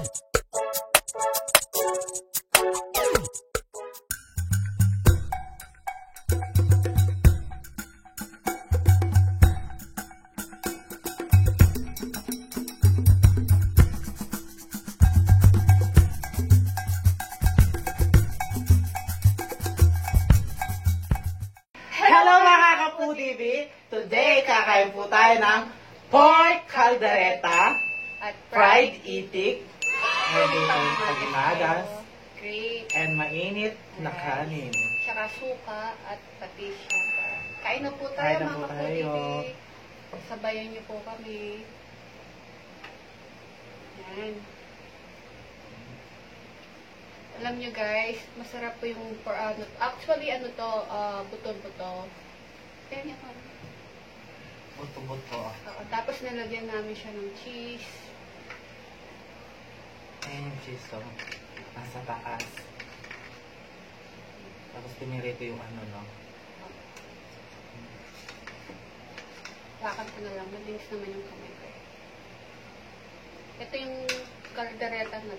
Hello mga Kapu-TV! Today, kakain po tayo ng pork caldereta At fried itik, may ditong paginadas, grape, and mainit na kanin. tsaka suka at patis siya. Kain na po tayo Kain na mga po Kapu-TV. tayo. Sabayan niyo po kami. Yan. Alam niyo guys, masarap po yung actually ano to, buto-buto. Kaya niya pa. Buto-buto. Tapos nilagyan namin siya ng cheese. Ayan yung cheese ko. Nasa taas. Tapos pinirito yung ano, no? Lakad ko na lang. Malinis naman yung kamay ko. Ito yung caldereta na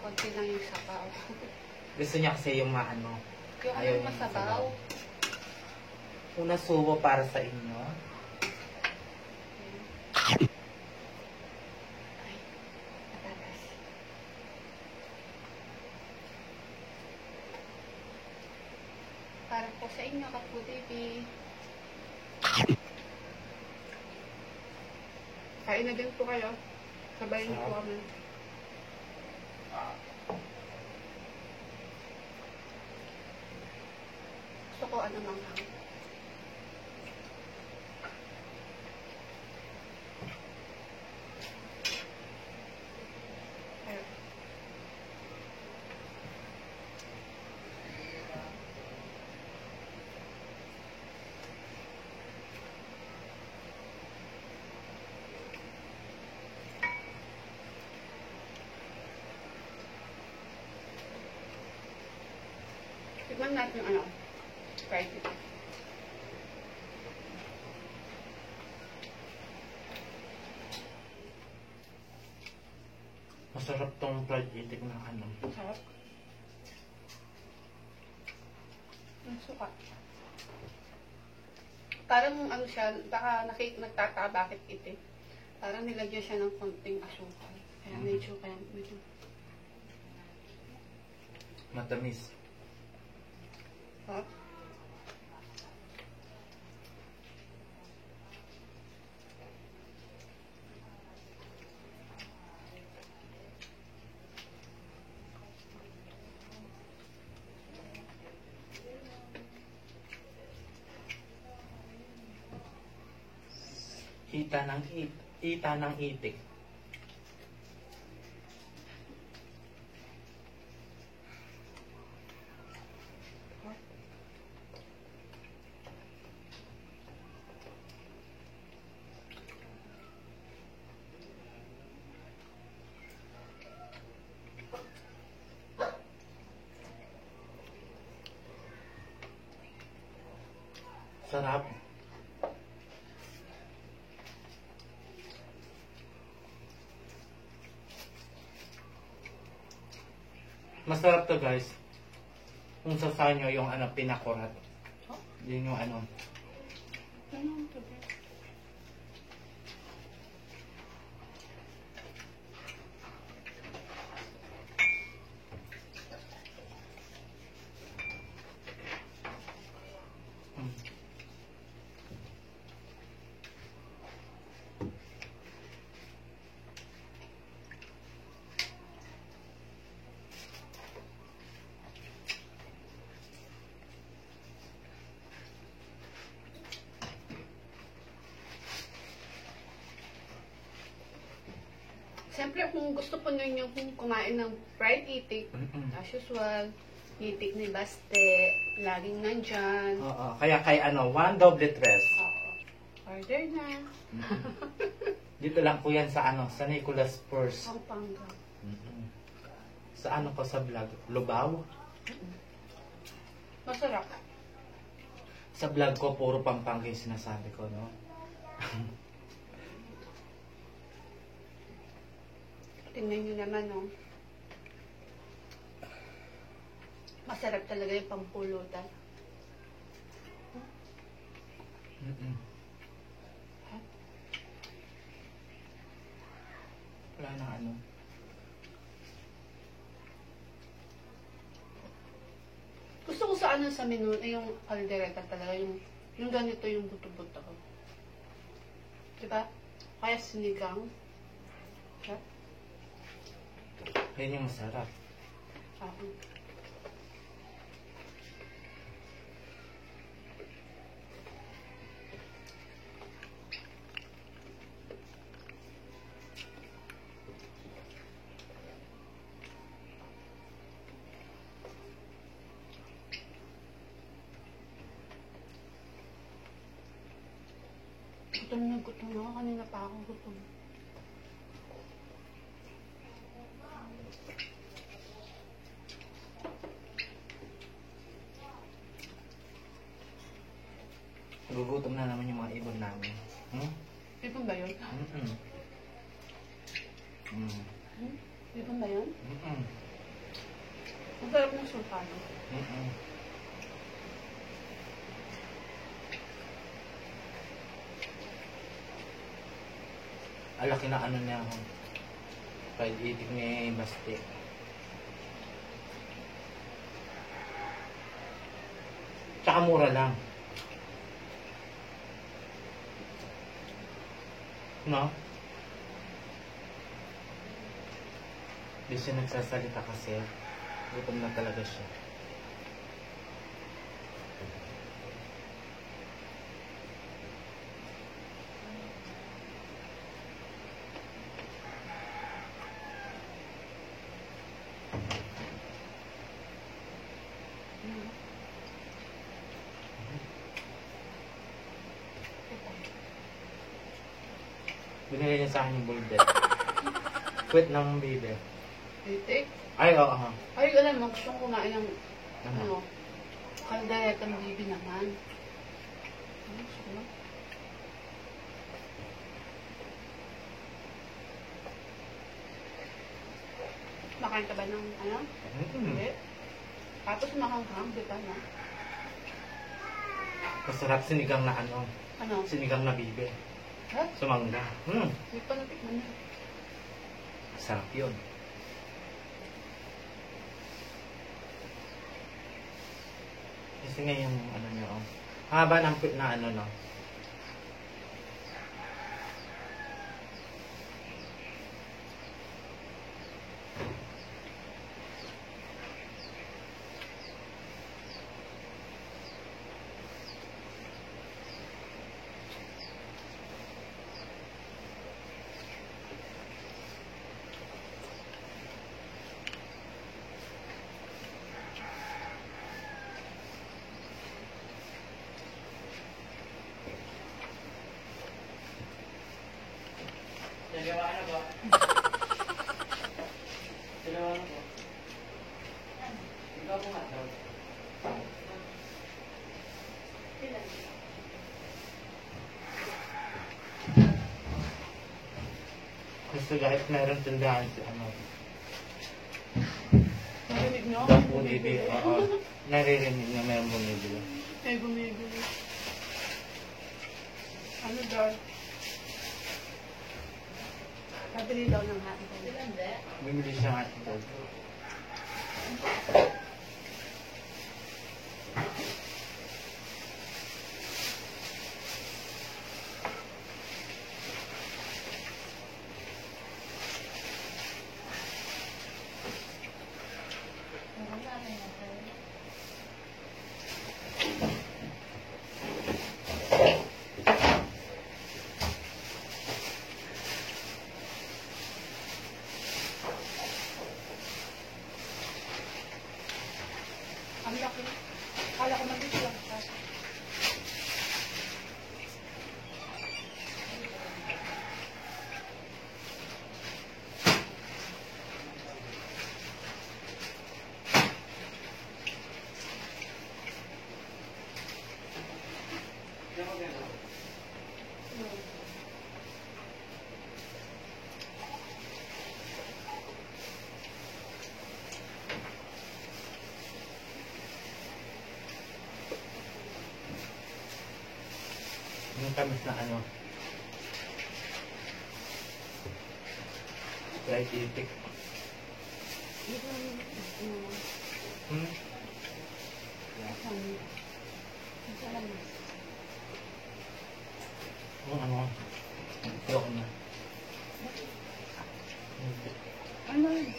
konti lang yung sabaw. Gusto niya kasi yung maano. Yung Ayaw ano niya masabaw. Una subo para sa inyo. Ay, patatas. Para po sa inyo, Kapu-TV. Kain na din po kayo. Sabayin niyo po kami. Gusto ko ano manghang. Ayun. Tignan natin yung ano, fried ito. Masarap tong fried itik ng ano. Sarap. Ang suka. Parang ano siya, baka nagtataka bakit ito. Parang nilagyan siya ng konting asukal. Kaya medyo Matamis. ha? Ita ng itik. Sarap. Masarap to guys. Kung sasahin nyo yung ano, pinakurat. Yun yung ano. Ano ito? Siyempre, kung gusto po ninyo kumain ng fried itik, as usual, itik ni Baste, laging nandyan. Oo. Kaya kay ano, 1 doble tres. Oo. Order na. Dito lang po yan sa ano, sa Nicolas Purse. Pampanga. Sa ano ko sa vlog? Lubaw? Masarap. Sa vlog ko, puro Pampanga yung sinasabi ko, no? Tingnan nyo naman, oh. Masarap talaga yung pampulutan. Ha? Wala na ano. Gusto ko sa ano sa menu, yung kaldereta talaga, yung ganito yung buto-buto. Diba? Kaya sinigang. Diba? Ayun yung masarap. Gutom na ako. Kanina pa ako gutom. Nagugutom na naman yung mga ibon namin. Ibon ba yun? Ibon ba yun? Ang sarap ng sultano. Alaki na ano niya ako. Kahit itik niya yung basti. Tsaka mura lang. No? Hindi siya nagsasalita kasi gutom na talaga siya. Binili niya sa akin yung bulldog. Quit ng baby. Itik? Ay, oo. Ay, alam mo, gustong kumain ng Ano? kaldereta ng bibi naman. Sarap. Makain ka ba ng ano? Hindi. Tapos makanghang, di ba na? Masarap sinigang na ano. Ano? Sinigang na bibe. Ha? Sa mangga. Hindi pa natikman na. Sarap yun. Kasi nga yung ano nyo. Haba ng na ano no. Dalawa na po. Dalawa na po. Ikaw po nga daw. Gusto guys, meron tindahan si ano. Narinig nyo? Bumibili. Oo. Naririnig na meron bumibili. May bumibili. Ano daw? Pabili daw ng hotdog. Bumibili siya ng hotdog. Ang laki. Kala ko mag-is lang siya. Ang tamis na ano. Diabetic. Ito yung Hmm? Yung ano. Ayoko na. ano yun?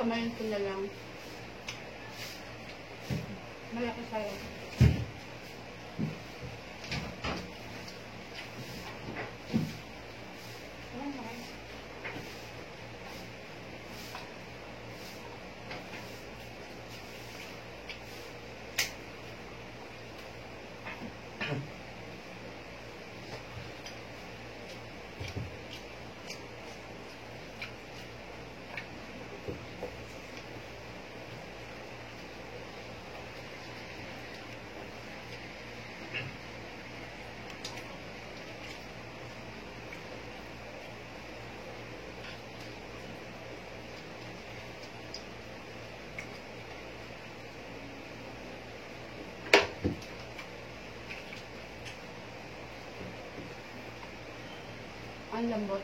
Kamayin ko na lang. Malaki sa'yo. Ayan, okay. Ang lambot.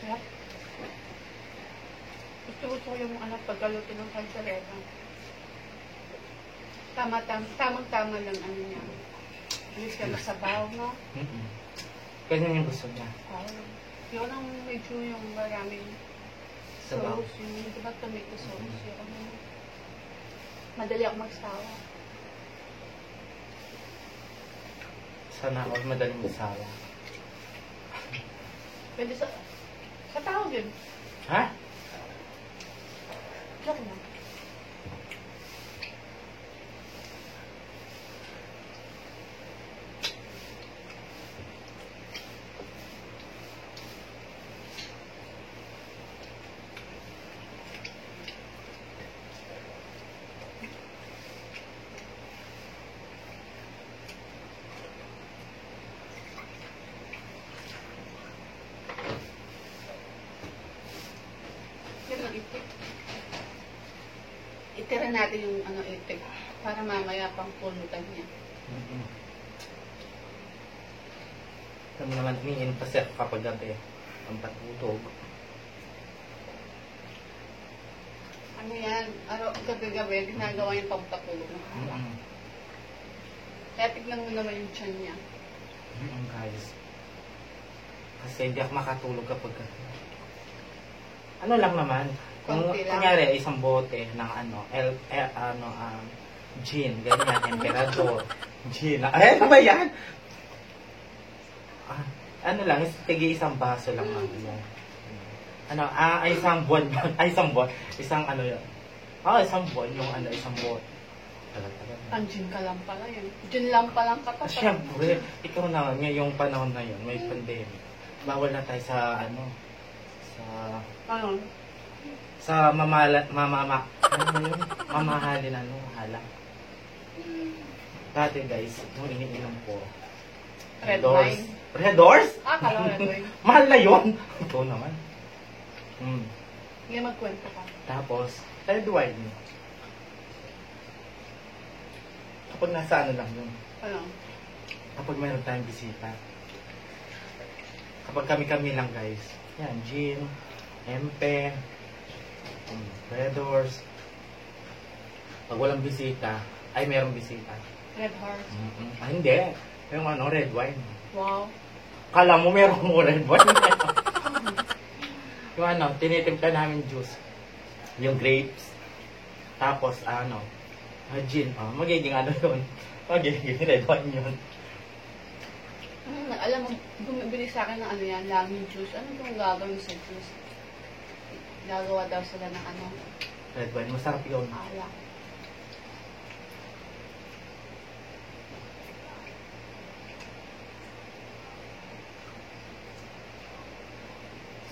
Sarap. Gusto ko yung pagkaluto ng kaldereta. Tamang-tama lang ano niya. Hindi siya masabaw, no? Ganyan yung gusto niya. Yun ang medyo yung maraming Sabaw. sauce. Yung diba tomato sauce. Yun ang madali ako magsawa. Sana all madaling masawa. Pwede sa tao din. Ha? Joke lang. Yan ang itik. Itira natin yung itik para mamaya pang pulutan niya. Alam mo naman, hingin pa siya kapag gabi. Ang patutog. Ano yan? Gabi-gabi, ginagawa yung pampatulog ng alak. Kaya tignan mo naman yung tiyan niya. Guys. Kasi hindi ako makatulog kapag ano lang naman. Kung Konti lang. kunyari isang bote ng gin, ganyan, emperador, gin. Ay, ano ba yan? Ano lang, tigi isang baso lang ng isang buwan yun. Isang buwan. Isang ano yun. Isang buwan yung isang bote. Ang gin ka lang pala yun. Gin lang palang katapat. Siyempre, ikaw na, ngayong panahon na yun, may pandemic. Bawal na tayo sa Ano? sa mamahalin hala. Dati guys, nung iniinom ko, Red Doors. wine. Red Doors? Kala red wine. Mahal na yun. Ito naman. Hindi magkwento ka. Tapos, red wine. Kapag nasa ano lang yun. Ano? Kapag mayroon tayong bisita. Kapag kami-kami lang guys. Yan, gin, empe, Red Doors. Pag walang bisita, ay mayroong bisita. Red heart. Hindi. Yung red wine. Wow. Kala mo meron mo red wine. Yung tinitimpla namin juice. Yung grapes. Tapos Gin. Magiging ano yun? Magiging red wine yun. Alam mo, bumibili sa akin ng ano yan, lemon juice. Ano itong gagawin sa juice? Gagawa daw sila ng ano, Red wine. Masarap yun. alak.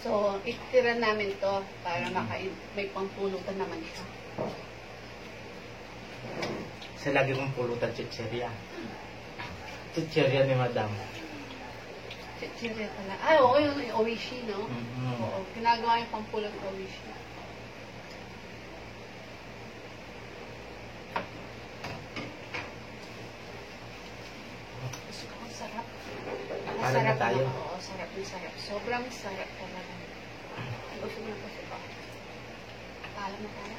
So, itira namin to para may pangpulutan naman siya. Sa lagi kong pulutan chicheria. Chicheria ni Madam. Chichirya pala. Ay, oo, yung oishi, no? Mm-hmm. Oo, ginagawa yung pangpulot ng oishi. Ang sarap. Para na tayo. Oo, sarap na sarap. Sobrang sarap talaga. Gusto mo na kasi ba? Paalam na tayo.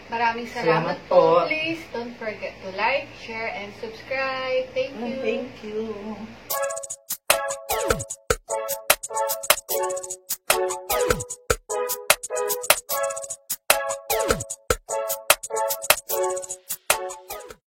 Maraming salamat po. Please don't forget to like, share, and subscribe. Thank you. Thank you.